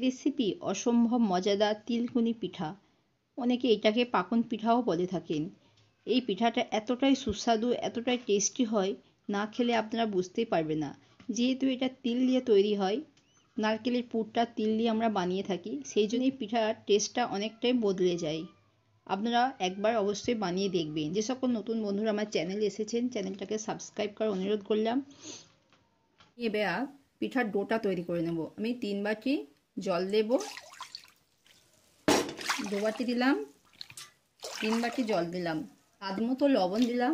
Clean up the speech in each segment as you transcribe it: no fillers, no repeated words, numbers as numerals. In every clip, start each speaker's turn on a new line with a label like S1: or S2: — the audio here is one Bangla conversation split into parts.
S1: রেসিপি অসম্ভব মজাদার তিলকুনি পিঠা। অনেকে এটাকে পাকন পিঠাও বলে থাকেন। এই পিঠাটা এতটাই সুস্বাদু, এতটাই টেস্টি হয়, না খেলে আপনারা বুঝতেই পারবেন না। যেহেতু এটা তিল দিয়ে তৈরি হয়, নারকেলের পুরটা তিল দিয়ে আমরা বানিয়ে থাকি, সেই জন্য এই পিঠার টেস্টটা অনেকটাই বদলে যায়। আপনারা একবার অবশ্যই বানিয়ে দেখবেন। যে সকল নতুন বন্ধুরা আমার চ্যানেলে এসেছেন, চ্যানেলটাকে সাবস্ক্রাইব করার অনুরোধ করলাম। এবার পিঠার ডোটা তৈরি করে নেব। আমি 3 বাটি জল দেব, 2 বাটি দিলাম, 3 বাটি জল দিলাম, স্বাদ মতো লবণ দিলাম।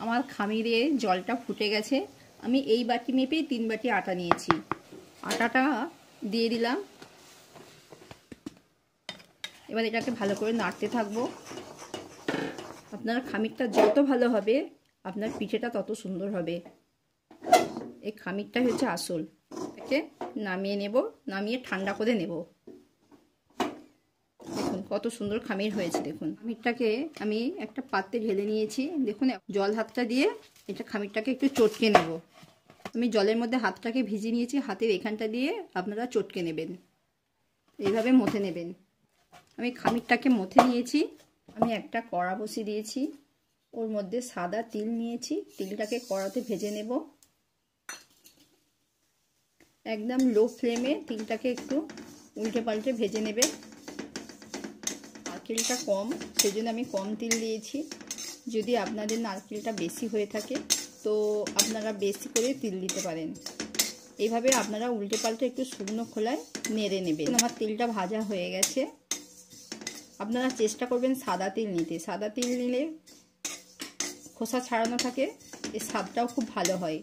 S1: আমার খামিরে জলটা ফুটে গেছে। আমি এই বাটি মেপেই 3 বাটি আটা নিয়েছি। আটাটা দিয়ে দিলাম। এবার এটাকে ভালো করে নাড়তে থাকবো। আপনার খামিরটা যত ভালো হবে, আপনার পিঠেটা তত সুন্দর হবে। এই খামিরটাই হচ্ছে আসল। এটাকে নামিয়ে নেব, নামিয়ে ঠান্ডা করে নেব। দেখুন কত সুন্দর খামির হয়েছে। দেখুন খামিরটাকে আমি একটা পাত্রে ঢেলে নিয়েছি। দেখুন জল হাতটা দিয়ে এটা খামিরটাকে একটু চটকে নেব। আমি জলের মধ্যে হাতটাকে ভিজিয়ে নিয়েছি, হাতের এখানটা দিয়ে আপনারা চটকে নেবেন, এইভাবে মথে নেবেন। আমি খামিরটাকে মথে নিয়েছি। আমি একটা কড়া বসিয়ে দিয়েছি, ওর মধ্যে সাদা তিল নিয়েছি। তিলটাকে কড়াতে ভেজে নেব। একদম লো ফ্লেমে তিলটাকে একটু উল্টে পাল্টে ভেজে নেবে। নারকেলটা কম, সেজন্য আমি কম তিল দিয়েছি। যদি আপনাদের নারকেলটা বেশি হয়ে থাকে তো আপনারা বেশি করে তিল দিতে পারেন। এইভাবে আপনারা উল্টে পাল্টে একটু শুকনো খোলায় নেড়ে নেবেন। আমার তিলটা ভাজা হয়ে গেছে। আপনারা চেষ্টা করবেন সাদা তিল নিতে। সাদা তিল নিলে খোসা ছাড়ানো থাকে, এর স্বাদটাও খুব ভালো হয়।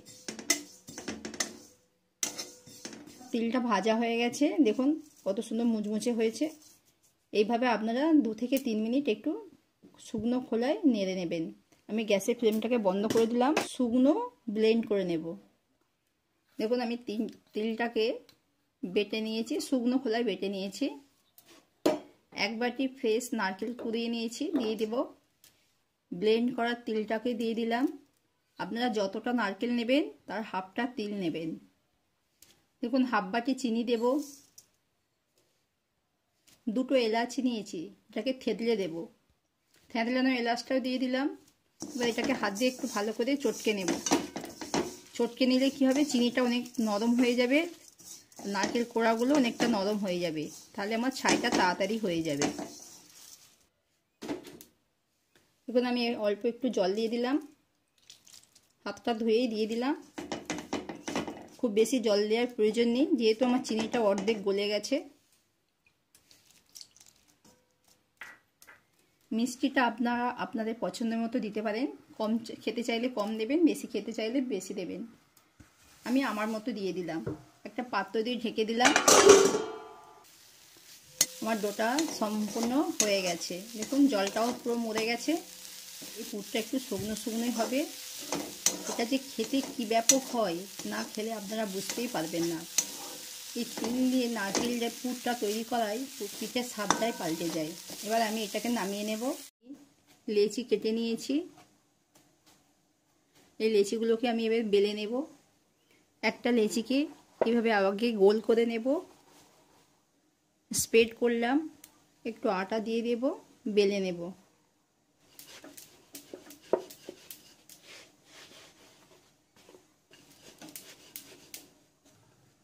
S1: তিলটা ভাজা হয়ে গেছে, দেখুন কত সুন্দর মুচমুচে হয়েছে। এইভাবে আপনারা 2 থেকে 3 মিনিট একটু শুকনো খোলায় নেড়ে নেবেন। আমি গ্যাসের ফ্লেমটাকে বন্ধ করে দিলাম, শুকনো ব্লেন্ড করে নেব। দেখুন আমি তিলটাকে বেটে নিয়েছি, শুকনো খোলায় বেটে নিয়েছি। 1 বাটি ফ্রেশ নারকেল কুড়িয়ে নিয়েছি, দিয়ে দেব। ব্লেন্ড করা তিলটাকে দিয়ে দিলাম। আপনারা যতটা নারকেল নেবেন তার হাফটা তিল নেবেন। দেখুন হাফ বাটি চিনি দেব। 2টো এলাচি নিয়েছি, এটাকে থেতলে দেব। থেতলানো এলাচটাও দিয়ে দিলাম। এবার এটাকে হাত দিয়ে একটু ভালো করে চটকে নেব। চটকে নিলে কি হবে, চিনিটা অনেক নরম হয়ে যাবে, নারকেল কোড়াগুলো অনেকটা নরম হয়ে যাবে, তাহলে আমার ছাইটা তাড়াতাড়ি হয়ে যাবে। এখন আমি অল্প একটু জল দিয়ে দিলাম, হাতটা ধুয়েই দিয়ে দিলাম। খুব বেশি জল দেওয়ার প্রয়োজন নেই, যেহেতু আমার চিনিটা অর্ধেক গলে গেছে। মিষ্টিটা আপনারা আপনাদের পছন্দের মতো দিতে পারেন। কম খেতে চাইলে কম দেবেন, বেশি খেতে চাইলে বেশি দেবেন। আমি আমার মতো দিয়ে দিলাম। একটা পাত্র দিয়ে ঢেকে দিলাম। আমার ডোটা সম্পূর্ণ হয়ে গেছে। দেখুন জলটাও পুরো মরে গেছে। এই পুরটা একটু শুকনো শুকনোই হবে। এটা যে খেতে কি ব্যাপক হয়, না খেলে আপনারা বুঝতেই পারবেন না। এই তিল দিয়ে নারকেল যে পুরটা তৈরি করায় পিঠের স্বাদটাই পাল্টে যায়। এবার আমি এটাকে নামিয়ে নেব। লেচি কেটে নিয়েছি, এই লেচিগুলোকে আমি এবার বেলে নেব। একটা লেচিকে এভাবে আগে গোল করে নেব, স্প্রেড করলাম, একটু আটা দিয়ে দেব, বেলে নেব।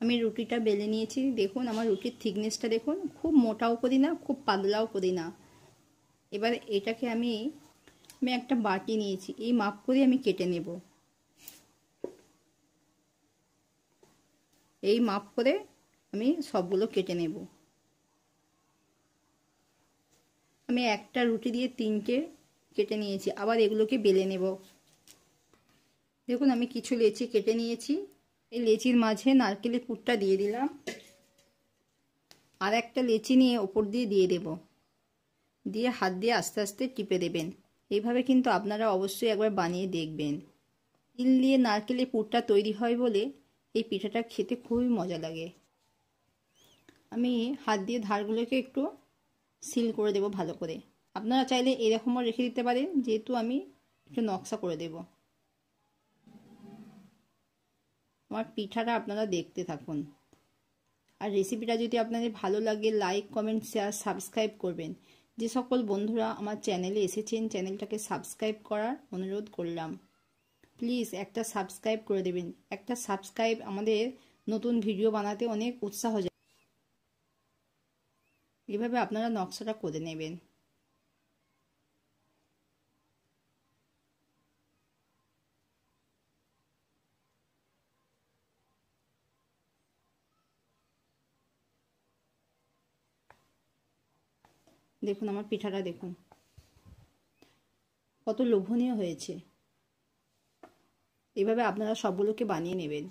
S1: আমি রুটিটা বেলে নিয়েছি। দেখুন আমার রুটির থিকনেসটা দেখুন, খুব মোটাও করি না, খুব পাতলাও করি না। এবার এটাকে আমি একটা বাটি নিয়েছি, এই মাপ করে আমি কেটে নেব। এই মাপ করে আমি সবগুলো কেটে নেব। আমি একটা রুটি দিয়ে 3টে কেটে নিয়েছি, আবার এগুলোকে বেলে নেব। দেখুন আমি কিছু লেচি কেটে নিয়েছি। এই লেচির মাঝে নারকেলের পুরটা দিয়ে দিলাম। আর একটা লেচি নিয়ে ওপর দিয়ে দিয়ে দেব, দিয়ে হাত দিয়ে আস্তে আস্তে টিপে দেবেন। এইভাবে কিন্তু আপনারা অবশ্যই একবার বানিয়ে দেখবেন। তিল দিয়ে নারকেলের পুরটা তৈরি হয় বলে এই পিঠাটা খেতে খুবই মজা লাগে। আমি হাত দিয়ে ধারগুলোকে একটু সিল করে দেব ভালো করে। আপনারা চাইলে এরকমও রেখে দিতে পারেন, যেহেতু আমি একটু নকশা করে দেব। আমার পিঠাটা আপনারা দেখতে থাকুন। আর রেসিপিটা যদি আপনাদের ভালো লাগে লাইক কমেন্ট শেয়ার সাবস্ক্রাইব করবেন। যে সকল বন্ধুরা আমার চ্যানেলে এসেছেন চ্যানেলটাকে সাবস্ক্রাইব করার অনুরোধ করলাম। প্লিজ একটা সাবস্ক্রাইব করে দেবেন। একটা সাবস্ক্রাইব আমাদের নতুন ভিডিও বানাতে অনেক উৎসাহ যায়। এভাবে আপনারা নকশাটা করে নেবেন। দেখুন আমার পিঠাটা দেখুন কত লোভনীয় হয়েছে। এভাবে আপনারা সবগুলোকে বানিয়ে নেবেন।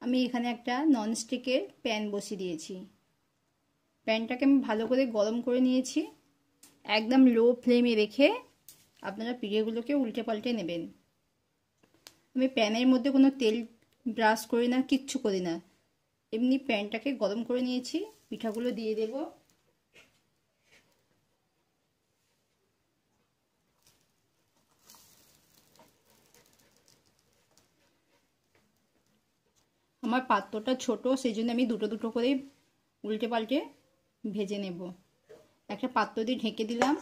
S1: আমি এখানে একটা ননস্টিকের প্যান বসিয়ে দিয়েছি। প্যানটাকে আমি ভালো করে গরম করে নিয়েছি। একদম লো ফ্লেমে রেখে আপনারা পিঠেগুলোকে উল্টে পাল্টে নেবেন। আমি প্যানের মধ্যে কোনো তেল ব্রাশ করি না, কিচ্ছু করি না, এমনি প্যানটাকে গরম করে নিয়েছি। পিঠাগুলো দিয়ে দেব। আমার পাত্রটা ছোট, সেই জন্য আমি দুটো দুটো করে উল্টে পাল্টে ভেজে নেব। একটা পাত্র দিয়ে ঢেকে দিলাম।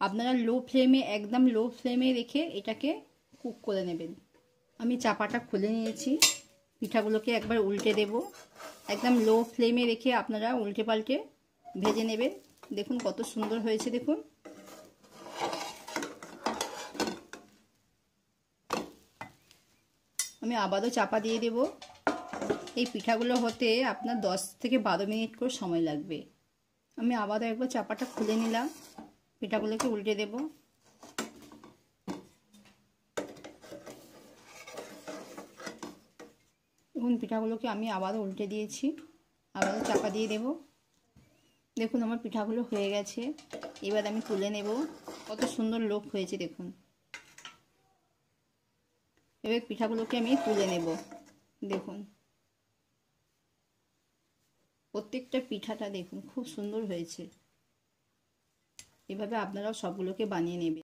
S1: আপনারা লো ফ্লেমে, একদম লো ফ্লেমে রেখে এটাকে কুক করে নেবেন। আমি চাপাটা খুলে নিয়েছি। পিঠাগুলোকে একবার উল্টে দেব। একদম লো ফ্লেমে রেখে আপনারা উল্টে পাল্টে ভেজে নেবেন। দেখুন কত সুন্দর হয়েছে দেখুন। আমি আবারও চাপা দিয়ে দেব। এই পিঠাগুলো হতে আপনার 10 থেকে 12 মিনিট করে সময় লাগবে। আমি আবারও একবার চাপাটা খুলে নিলাম। পিঠাগুলোকে উল্টে দেব। দেখুন পিঠাগুলোকে আমি আবারও উল্টে দিয়েছি। আবারও চাপা দিয়ে দেব। দেখুন আমার পিঠাগুলো হয়ে গেছে। এবার আমি তুলে নেব। কত সুন্দর লোক হয়েছে দেখুন। এবার পিঠাগুলোকে আমি তুলে নেব। দেখুন প্রত্যেকটা পিঠাটা দেখুন খুব সুন্দর হয়েছে। এভাবে আপনারাও সবগুলোকে বানিয়ে নেবেন।